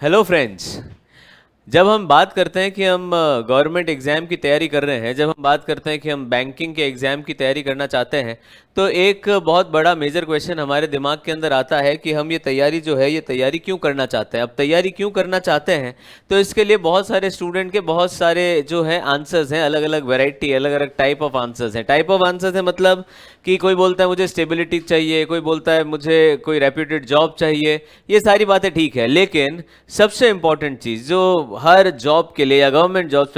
Hello friends. जब हम बात करते हैं कि हम गवर्नमेंट एग्ज़ाम की तैयारी कर रहे हैं, जब हम बात करते हैं कि हम बैंकिंग के एग्ज़ाम की तैयारी करना चाहते हैं, तो एक बहुत बड़ा मेजर क्वेश्चन हमारे दिमाग के अंदर आता है कि हम ये तैयारी जो है ये तैयारी क्यों करना चाहते हैं। अब तैयारी क्यों करना चाहते हैं, तो इसके लिए बहुत सारे स्टूडेंट के बहुत सारे जो है आंसर्स हैं, अलग अलग वैरायटी, अलग अलग टाइप ऑफ आंसर्स हैं। टाइप ऑफ आंसर्स है मतलब कि कोई बोलता है मुझे स्टेबिलिटी चाहिए, कोई बोलता है मुझे कोई रेप्यूटेड जॉब चाहिए। ये सारी बातें ठीक है, लेकिन सबसे इंपॉर्टेंट चीज़ जो हर जॉब के लिए या गवर्नमेंट जॉब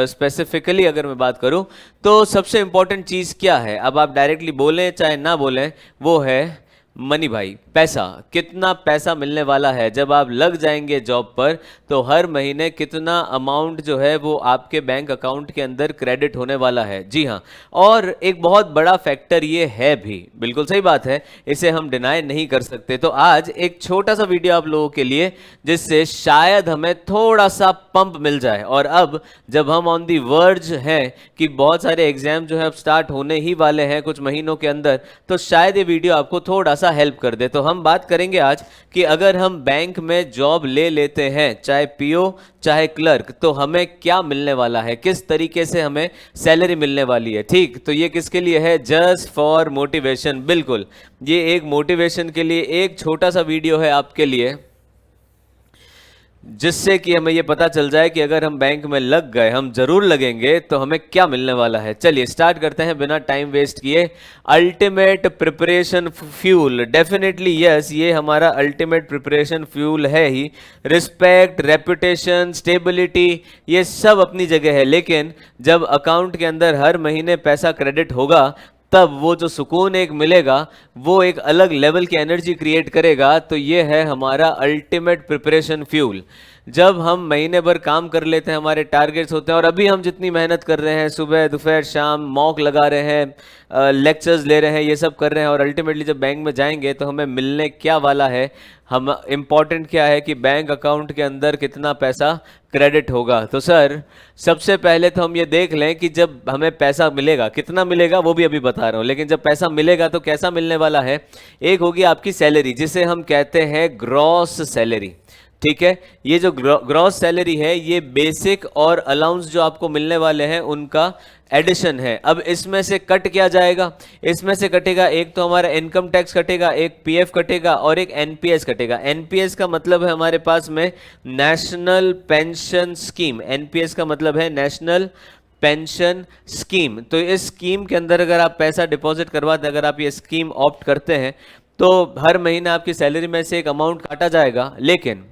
स्पेसिफिकली अगर मैं बात करूं, तो सबसे इंपॉर्टेंट चीज़ क्या है, अब आप डायरेक्टली बोलें चाहे ना बोलें, वो है मनी भाई, पैसा। कितना पैसा मिलने वाला है जब आप लग जाएंगे जॉब पर, तो हर महीने कितना अमाउंट जो है वो आपके बैंक अकाउंट के अंदर क्रेडिट होने वाला है। जी हाँ, और एक बहुत बड़ा फैक्टर ये है भी, बिल्कुल सही बात है, इसे हम डिनाई नहीं कर सकते। तो आज एक छोटा सा वीडियो आप लोगों के लिए, जिससे शायद हमें थोड़ा सा पंप मिल जाए। और अब जब हम ऑन दी वर्ज हैं कि बहुत सारे एग्जाम जो है अब स्टार्ट होने ही वाले हैं कुछ महीनों के अंदर, तो शायद ये वीडियो आपको थोड़ा सा हेल्प कर दे। तो हम बात करेंगे आज कि अगर हम बैंक में जॉब ले लेते हैं, चाहे पीओ चाहे क्लर्क, तो हमें क्या मिलने वाला है, किस तरीके से हमें सैलरी मिलने वाली है। ठीक, तो ये किसके लिए है? Just for motivation. बिल्कुल, ये एक मोटिवेशन के लिए एक छोटा सा वीडियो है आपके लिए, जिससे कि हमें ये पता चल जाए कि अगर हम बैंक में लग गए, हम जरूर लगेंगे, तो हमें क्या मिलने वाला है। चलिए स्टार्ट करते हैं बिना टाइम वेस्ट किए। Ultimate preparation fuel, definitely yes, ये हमारा अल्टीमेट प्रिपरेशन फ्यूल है ही। रिस्पेक्ट, रेपुटेशन, स्टेबिलिटी, ये सब अपनी जगह है, लेकिन जब अकाउंट के अंदर हर महीने पैसा क्रेडिट होगा, तब वो जो सुकून एक मिलेगा, वो एक अलग लेवल की एनर्जी क्रिएट करेगा। तो ये है हमारा अल्टीमेट प्रिपरेशन फ्यूल। जब हम महीने भर काम कर लेते हैं, हमारे टारगेट्स होते हैं, और अभी हम जितनी मेहनत कर रहे हैं, सुबह दोपहर शाम मॉक लगा रहे हैं, लेक्चर्स ले रहे हैं, ये सब कर रहे हैं, और अल्टीमेटली जब बैंक में जाएंगे तो हमें मिलने क्या वाला है, हम इम्पॉर्टेंट क्या है कि बैंक अकाउंट के अंदर कितना पैसा क्रेडिट होगा। तो सर, सबसे पहले तो हम ये देख लें कि जब हमें पैसा मिलेगा, कितना मिलेगा वो भी अभी बता रहा हूँ, लेकिन जब पैसा मिलेगा तो कैसा मिलने वाला है। एक होगी आपकी सैलरी, जिसे हम कहते हैं ग्रॉस सैलरी। ठीक है, ये जो ग्रॉस सैलरी है, ये बेसिक और अलाउंस जो आपको मिलने वाले हैं उनका एडिशन है। अब इसमें से कट क्या जाएगा? इसमें से कटेगा, एक तो हमारा इनकम टैक्स कटेगा, एक पीएफ कटेगा, और एक एनपीएस कटेगा। एनपीएस का मतलब है हमारे पास में नेशनल पेंशन स्कीम। एनपीएस का मतलब है नेशनल पेंशन स्कीम। तो इस स्कीम के अंदर अगर आप पैसा डिपॉजिट करवाते हैं, अगर आप ये स्कीम ऑप्ट करते हैं, तो हर महीने आपकी सैलरी में से एक अमाउंट काटा जाएगा। लेकिन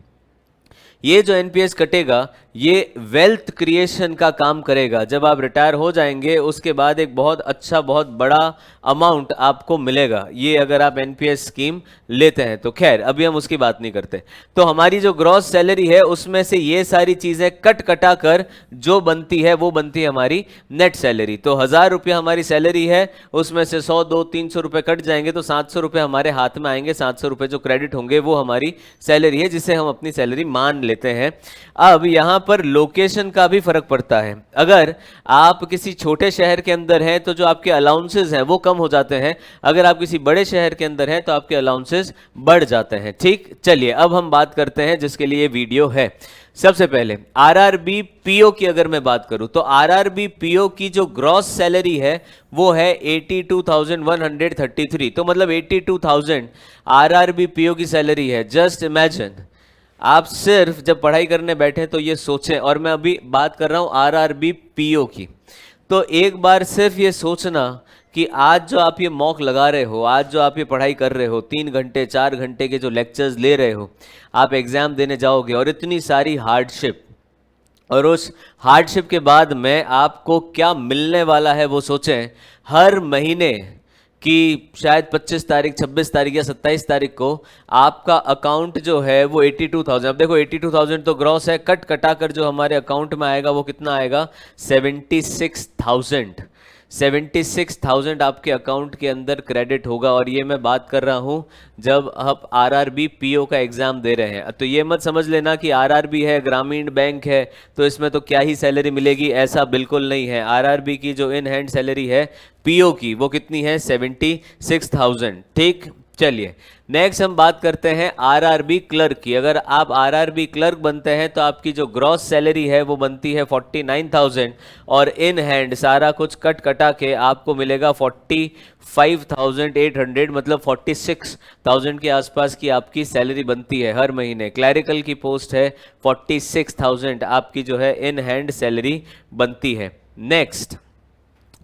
ये जो एनपीएस कटेगा, ये वेल्थ क्रिएशन का काम करेगा। जब आप रिटायर हो जाएंगे, उसके बाद एक बहुत अच्छा, बहुत बड़ा अमाउंट आपको मिलेगा, ये अगर आप एनपीएस स्कीम लेते हैं। तो खैर, अभी हम उसकी बात नहीं करते। तो हमारी जो ग्रॉस सैलरी है, उसमें से ये सारी चीजें कट कटा कर जो बनती है, वो बनती है हमारी नेट सैलरी। तो 1000 रुपया हमारी सैलरी है, उसमें से 100, 200, 300 रुपए कट जाएंगे, तो 700 रुपए हमारे हाथ में आएंगे। 700 रुपए जो क्रेडिट होंगे, वो हमारी सैलरी है, जिसे हम अपनी सैलरी मान लेते हैं। अब यहां पर लोकेशन का भी फर्क पड़ता है। अगर आप किसी छोटे शहर के अंदर हैं, तो जो आपके अलाउंसेस हैं वो कम हो जाते हैं। अगर आप किसी बड़े शहर के अंदर हैं, तो आपके अलाउंसेस बढ़ जाते हैं। ठीक, चलिए अब हम बात करते हैं जिसके लिए वीडियो है। सबसे पहले आरआरबी पीओ की अगर मैं बात करूं, तो आरआरबी पीओ की जो ग्रॉस सैलरी है, वो है 82,133। तो मतलब 82,000 आरआरबी पीओ की सैलरी है। जस्ट इमेजिन, आप सिर्फ जब पढ़ाई करने बैठे तो ये सोचें, और मैं अभी बात कर रहा हूं आरआरबी पीओ की, तो एक बार सिर्फ ये सोचना कि आज जो आप ये मॉक लगा रहे हो, आज जो आप ये पढ़ाई कर रहे हो, 3 घंटे 4 घंटे के जो लेक्चर्स ले रहे हो, आप एग्जाम देने जाओगे, और इतनी सारी हार्डशिप, और उस हार्डशिप के बाद में आपको क्या मिलने वाला है वो सोचें। हर महीने कि शायद 25 तारीख, 26 तारीख या 27 तारीख को आपका अकाउंट जो है वो 82,000, अब देखो 82,000 तो ग्रॉस है, कट कटा कर जो हमारे अकाउंट में आएगा वो कितना आएगा? 76,000। 76,000 आपके अकाउंट के अंदर क्रेडिट होगा। और ये मैं बात कर रहा हूं जब आप आरआरबी पीओ का एग्जाम दे रहे हैं। तो ये मत समझ लेना कि आरआरबी है, ग्रामीण बैंक है, तो इसमें तो क्या ही सैलरी मिलेगी, ऐसा बिल्कुल नहीं है। आरआरबी की जो इन हैंड सैलरी है पीओ की, वो कितनी है? 76,000। ठीक, चलिए नेक्स्ट हम बात करते हैं आरआरबी क्लर्क की। अगर आप आरआरबी क्लर्क बनते हैं तो आपकी जो ग्रॉस सैलरी है वो बनती है 49,000 और इन हैंड सारा कुछ कट कटा के आपको मिलेगा 45,800, मतलब 46,000 के आसपास की आपकी सैलरी बनती है हर महीने। क्लैरिकल की पोस्ट है 46,000 आपकी जो है इन हैंड सैलरी बनती है। नेक्स्ट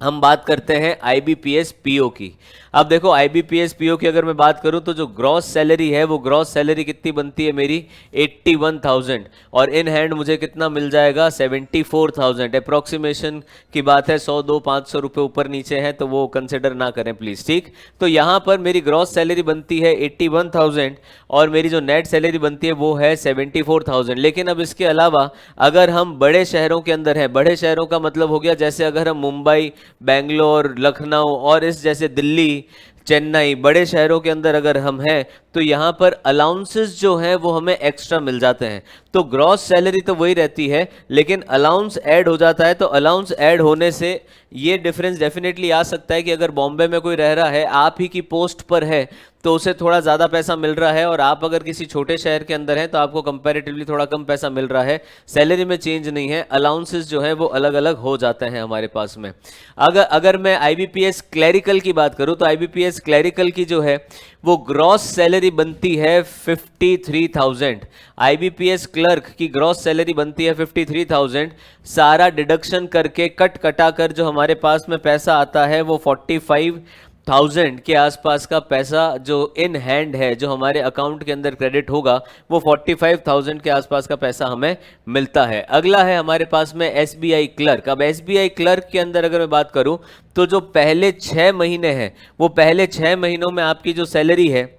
हम बात करते हैं आईबीपीएस पीओ की। अब देखो आईबीपीएस पीओ की अगर मैं बात करूं तो जो ग्रॉस सैलरी है वो ग्रॉस सैलरी कितनी बनती है मेरी 81,000 और इन हैंड मुझे कितना मिल जाएगा 74,000। अप्रोक्सीमेशन की बात है, 100 2 500 रुपये ऊपर नीचे है तो वो कंसिडर ना करें प्लीज़, ठीक। तो यहाँ पर मेरी ग्रॉस सैलरी बनती है 81,000 और मेरी जो नेट सैलरी बनती है वो है 74,000। लेकिन अब इसके अलावा अगर हम बड़े शहरों के अंदर हैं, बड़े शहरों का मतलब हो गया जैसे अगर हम मुंबई, बेंगलोर, लखनऊ और इस जैसे दिल्ली, चेन्नई, बड़े शहरों के अंदर अगर हम हैं तो यहाँ पर अलाउंसेस जो हैं वो हमें एक्स्ट्रा मिल जाते हैं। तो ग्रॉस सैलरी तो वही रहती है लेकिन अलाउंस ऐड हो जाता है। तो अलाउंस ऐड होने से ये डिफरेंस डेफिनेटली आ सकता है कि अगर बॉम्बे में कोई रह रहा है, आप ही की पोस्ट पर है तो उसे थोड़ा ज़्यादा पैसा मिल रहा है और आप अगर किसी छोटे शहर के अंदर हैं तो आपको कंपैरेटिवली थोड़ा कम पैसा मिल रहा है। सैलरी में चेंज नहीं है, अलाउंसेस जो है वो अलग अलग हो जाते हैं हमारे पास में। अगर मैं आईबीपीएस क्लैरिकल की बात करूं तो आईबीपीएस क्लैरिकल की जो है वो ग्रॉस सैलरी बनती है 53,000। आईबीपीएस क्लर्क की ग्रॉस सैलरी बनती है 53,000। सारा डिडक्शन करके कट कटा कर जो हमारे पास में पैसा आता है वो 45,000 के आसपास का पैसा जो इन हैंड है, जो हमारे अकाउंट के अंदर क्रेडिट होगा वो 45,000 के आसपास का पैसा हमें मिलता है। अगला है हमारे पास में एसबीआई क्लर्क। अब एसबीआई क्लर्क के अंदर अगर मैं बात करूं तो जो पहले 6 महीने हैं वो पहले 6 महीनों में आपकी जो सैलरी है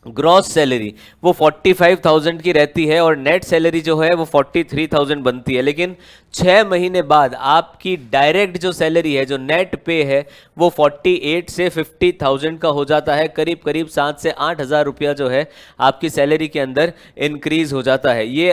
ग्रॉस सैलरी वो 45,000 की रहती है और नेट सैलरी जो है वो 43,000 बनती है। लेकिन 6 महीने बाद आपकी डायरेक्ट जो सैलरी है, जो नेट पे है वो 48 से 50,000 का हो जाता है। करीब करीब 7 से 8,000 रुपया जो है आपकी सैलरी के अंदर इंक्रीज हो जाता है। ये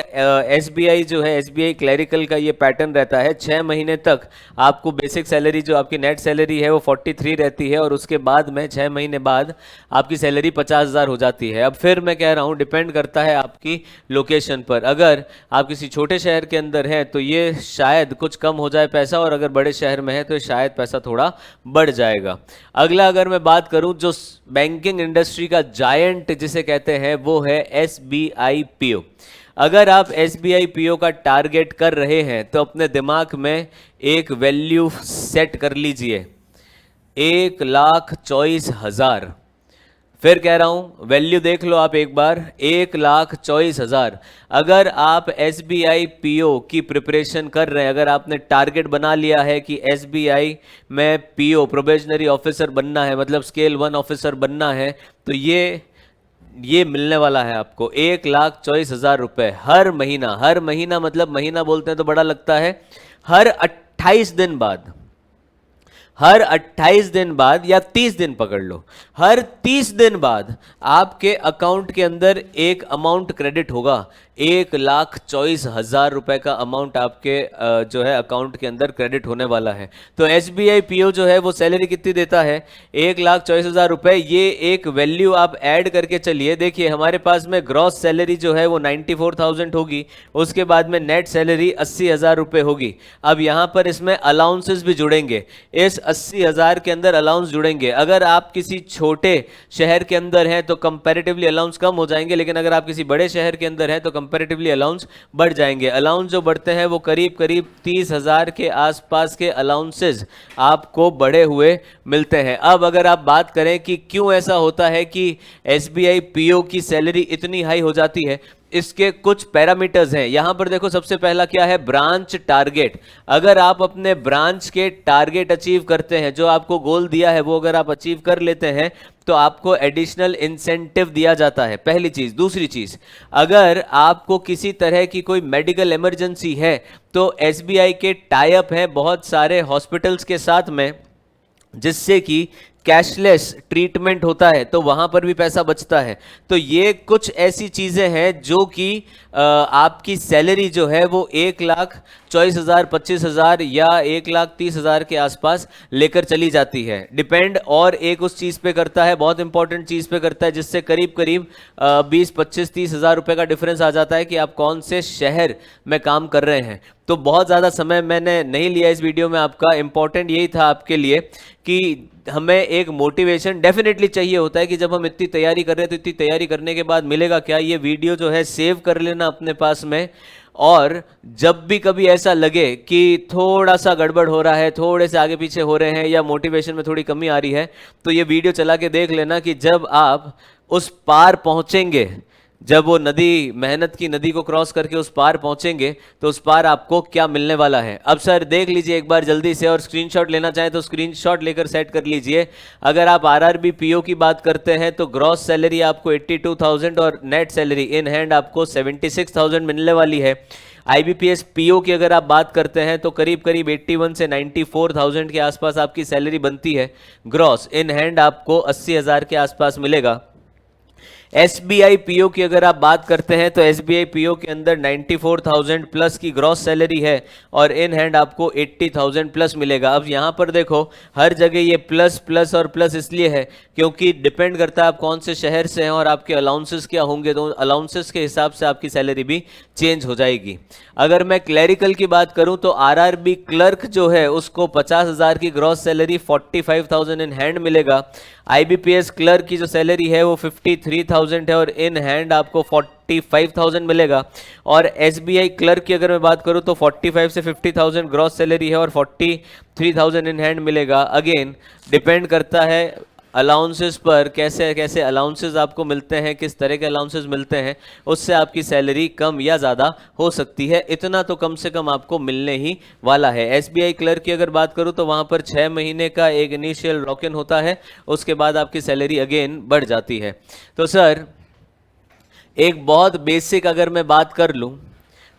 एसबीआई जो है, एसबीआई क्लैरिकल का ये पैटर्न रहता है। 6 महीने तक आपको बेसिक सैलरी जो आपकी नेट सैलरी है वो 43 रहती है और उसके बाद में 6 महीने बाद आपकी सैलरी 50,000 हो जाती है। अब फिर मैं कह रहा हूँ डिपेंड करता है आपकी लोकेशन पर। अगर आप किसी छोटे शहर के अंदर हैं तो ये शायद कुछ कम हो जाए पैसा और अगर बड़े शहर में है तो शायद पैसा थोड़ा बढ़ जाएगा। अगला अगर मैं बात करूं जो बैंकिंग इंडस्ट्री का जायंट जिसे कहते हैं वो है एसबीआई पीओ। अगर आप एसबीआई पीओ का टारगेट कर रहे हैं तो अपने दिमाग में एक वैल्यू सेट कर लीजिए, 1,24,000। फिर कह रहा हूं वैल्यू देख लो आप एक बार, 1,24,000। अगर आप एसबीआई पीओ की प्रिपरेशन कर रहे हैं, अगर आपने टारगेट बना लिया है कि एसबीआई में पीओ प्रोबेशनरी ऑफिसर बनना है, मतलब स्केल 1 ऑफिसर बनना है, तो ये मिलने वाला है आपको 1,24,000 रुपए हर महीना। हर महीना मतलब महीना बोलते हैं तो बड़ा लगता है, हर 28 दिन बाद, हर 28 दिन बाद या 30 दिन पकड़ लो, हर 30 दिन बाद आपके अकाउंट के अंदर एक अमाउंट क्रेडिट होगा। 1,24,000 रुपए का अमाउंट आपके जो है अकाउंट के अंदर क्रेडिट होने वाला है। तो एसबीआई पीओ जो है वो सैलरी कितनी देता है, 1,24,000 रुपए। ये एक वैल्यू आप ऐड करके चलिए, देखिए हमारे पास में ग्रॉस सैलरी जो है वो 94,000 होगी, उसके बाद में नेट सैलरी 80,000 रुपए होगी। अब यहां पर इसमें अलाउंसेस भी जुड़ेंगे, इस 80,000 के अंदर अलाउंस जुड़ेंगे। अगर आप किसी छोटे शहर के अंदर हैं तो कंपैरेटिवली अलाउंस कम हो जाएंगे, लेकिन अगर आप किसी बड़े शहर के अंदर हैं तो कंपैरेटिवली अलाउंस बढ़ जाएंगे। अलाउंस जो बढ़ते हैं वो करीब करीब 30,000 के आसपास के अलाउंसेस आपको बढ़े हुए मिलते हैं। अब अगर आप बात करें कि क्यों ऐसा होता है कि एसबीआई पीओ की सैलरी इतनी हाई हो जाती है, इसके कुछ पैरामीटर्स हैं। यहां पर देखो सबसे पहला क्या है, ब्रांच टारगेट। अगर आप अपने ब्रांच के टारगेट अचीव करते हैं, जो आपको गोल दिया है वो अगर आप अचीव कर लेते हैं तो आपको एडिशनल इंसेंटिव दिया जाता है, पहली चीज। दूसरी चीज, अगर आपको किसी तरह की कोई मेडिकल इमरजेंसी है तो एसबीआई के टाई अप हैं बहुत सारे हॉस्पिटल्स के साथ में, जिससे कि कैशलेस ट्रीटमेंट होता है तो वहां पर भी पैसा बचता है। तो ये कुछ ऐसी चीजें हैं जो कि आपकी सैलरी जो है वो 1,24,000 25,000 या 1,30,000 के आसपास लेकर चली जाती है, डिपेंड। और एक उस चीज पे करता है, बहुत इंपॉर्टेंट चीज पे करता है, जिससे करीब करीब 20-25-30,000 रुपए का डिफरेंस आ जाता है कि आप कौन से शहर में काम कर रहे हैं। तो बहुत ज़्यादा समय मैंने नहीं लिया इस वीडियो में आपका, इंपॉर्टेंट यही था आपके लिए कि हमें एक मोटिवेशन डेफिनेटली चाहिए होता है कि जब हम इतनी तैयारी कर रहे हैं तो इतनी तैयारी करने के बाद मिलेगा क्या, ये वीडियो जो है सेव कर लेना अपने पास में। और जब भी कभी ऐसा लगे कि थोड़ा सा गड़बड़ हो रहा है, थोड़े से आगे पीछे हो रहे हैं या मोटिवेशन में थोड़ी कमी आ रही है, तो ये वीडियो चला के देख लेना कि जब आप उस पार पहुंचेंगे, जब वो नदी, मेहनत की नदी को क्रॉस करके उस पार पहुंचेंगे, तो उस पार आपको क्या मिलने वाला है। अब सर देख लीजिए एक बार जल्दी से, और स्क्रीनशॉट लेना चाहें तो स्क्रीनशॉट लेकर सेट कर लीजिए। अगर आप आरआरबी पीओ की बात करते हैं तो ग्रॉस सैलरी आपको 82,000 और नेट सैलरी इन हैंड आपको 76,000 मिलने वाली है। आईबीपीएस पीओ की अगर आप बात करते हैं तो करीब करीब 81 से 94,000 के आसपास आपकी सैलरी बनती है। ग्रॉस इन हैंड आपको 80,000 के आसपास मिलेगा। एसबीआई पीओ की अगर आप बात करते हैं तो एसबीआई पीओ के अंदर 94,000 प्लस की ग्रॉस सैलरी है और इन हैंड आपको 80,000 प्लस मिलेगा। अब यहाँ पर देखो हर जगह ये प्लस प्लस और प्लस इसलिए है क्योंकि डिपेंड करता है आप कौन से शहर से हैं और आपके अलाउंसेस क्या होंगे, तो अलाउंसेस के हिसाब से आपकी सैलरी भी चेंज हो जाएगी। अगर मैं क्लैरिकल की बात करूं तो आरआरबी क्लर्क जो है उसको 50,000 की ग्रॉस सैलरी 45,000 इन हैंड मिलेगा। आईबीपीएस क्लर्क की जो सैलरी है वो 53,000 है और इन हैंड आपको 45,000 मिलेगा। और एसबीआई क्लर्क की अगर मैं बात करूं तो 45 से 50,000 ग्रॉस सैलरी है और 43,000 इन हैंड मिलेगा। अगेन डिपेंड करता है अलाउंसेस पर, कैसे कैसे अलाउंसेस आपको मिलते हैं, किस तरह के अलाउंसेस मिलते हैं, उससे आपकी सैलरी कम या ज़्यादा हो सकती है। इतना तो कम से कम आपको मिलने ही वाला है। एसबीआई क्लर्क की अगर बात करूं तो वहां पर 6 महीने का एक इनिशियल लॉक इन होता है, उसके बाद आपकी सैलरी अगेन बढ़ जाती है। तो सर एक बहुत बेसिक अगर मैं बात कर लूं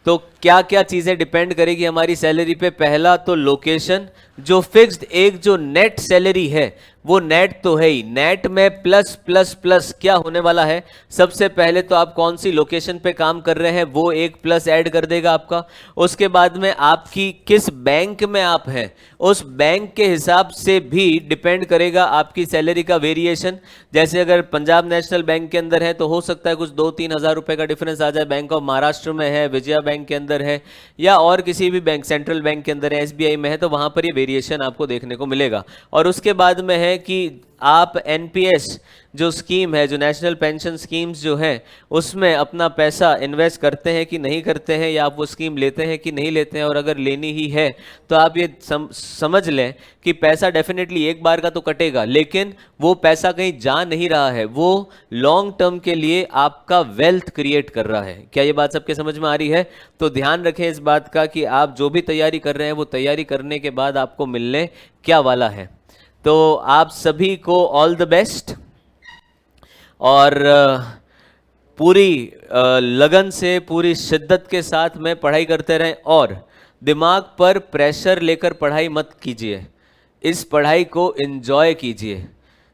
तो क्या क्या चीज़ें डिपेंड करेगी हमारी सैलरी पे। पहला तो लोकेशन, जो फिक्स्ड एक जो नेट सैलरी है वो नेट तो है ही, नेट में प्लस प्लस प्लस क्या होने वाला है, सबसे पहले तो आप कौन सी लोकेशन पे काम कर रहे हैं वो एक प्लस ऐड कर देगा आपका। उसके बाद में आपकी किस बैंक में आप हैं उस बैंक के हिसाब से भी डिपेंड करेगा आपकी सैलरी का वेरिएशन। जैसे अगर पंजाब नेशनल बैंक के अंदर है तो हो सकता है कुछ 2-3 हज़ार रुपए का डिफरेंस आ जाए, बैंक ऑफ महाराष्ट्र में है, विजया बैंक के अंदर है, या और किसी भी बैंक, सेंट्रल बैंक के अंदर है, एसबीआई में है, तो वहां पर ये वेरिएशन आपको देखने को मिलेगा। और उसके बाद में है कि आप एनपीएस जो स्कीम है, जो नेशनल पेंशन स्कीम्स जो हैं, उसमें अपना पैसा इन्वेस्ट करते हैं कि नहीं करते हैं, या आप वो स्कीम लेते हैं कि नहीं लेते हैं। और अगर लेनी ही है तो आप ये समझ लें कि पैसा डेफिनेटली एक बार का तो कटेगा, लेकिन वो पैसा कहीं जा नहीं रहा है, वो लॉन्ग टर्म के लिए आपका वेल्थ क्रिएट कर रहा है। क्या ये बात सबके समझ में आ रही है? तो ध्यान रखें इस बात का कि आप जो भी तैयारी कर रहे हैं वो तैयारी करने के बाद आपको मिलने क्या वाला है। तो आप सभी को ऑल द बेस्ट, और पूरी लगन से, पूरी शिद्दत के साथ में पढ़ाई करते रहें। और दिमाग पर प्रेशर लेकर पढ़ाई मत कीजिए, इस पढ़ाई को एंजॉय कीजिए।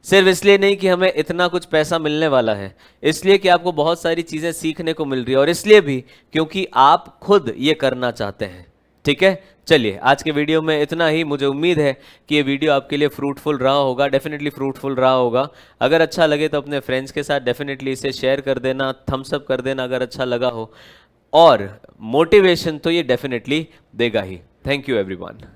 सिर्फ इसलिए नहीं कि हमें इतना कुछ पैसा मिलने वाला है, इसलिए कि आपको बहुत सारी चीज़ें सीखने को मिल रही है, और इसलिए भी क्योंकि आप खुद ये करना चाहते हैं। ठीक है, चलिए आज के वीडियो में इतना ही। मुझे उम्मीद है कि ये वीडियो आपके लिए फ्रूटफुल रहा होगा, डेफिनेटली फ्रूटफुल रहा होगा। अगर अच्छा लगे तो अपने फ्रेंड्स के साथ डेफिनेटली इसे शेयर कर देना, थम्स अप कर देना अगर अच्छा लगा हो, और मोटिवेशन तो ये डेफिनेटली देगा ही। Thank you everyone.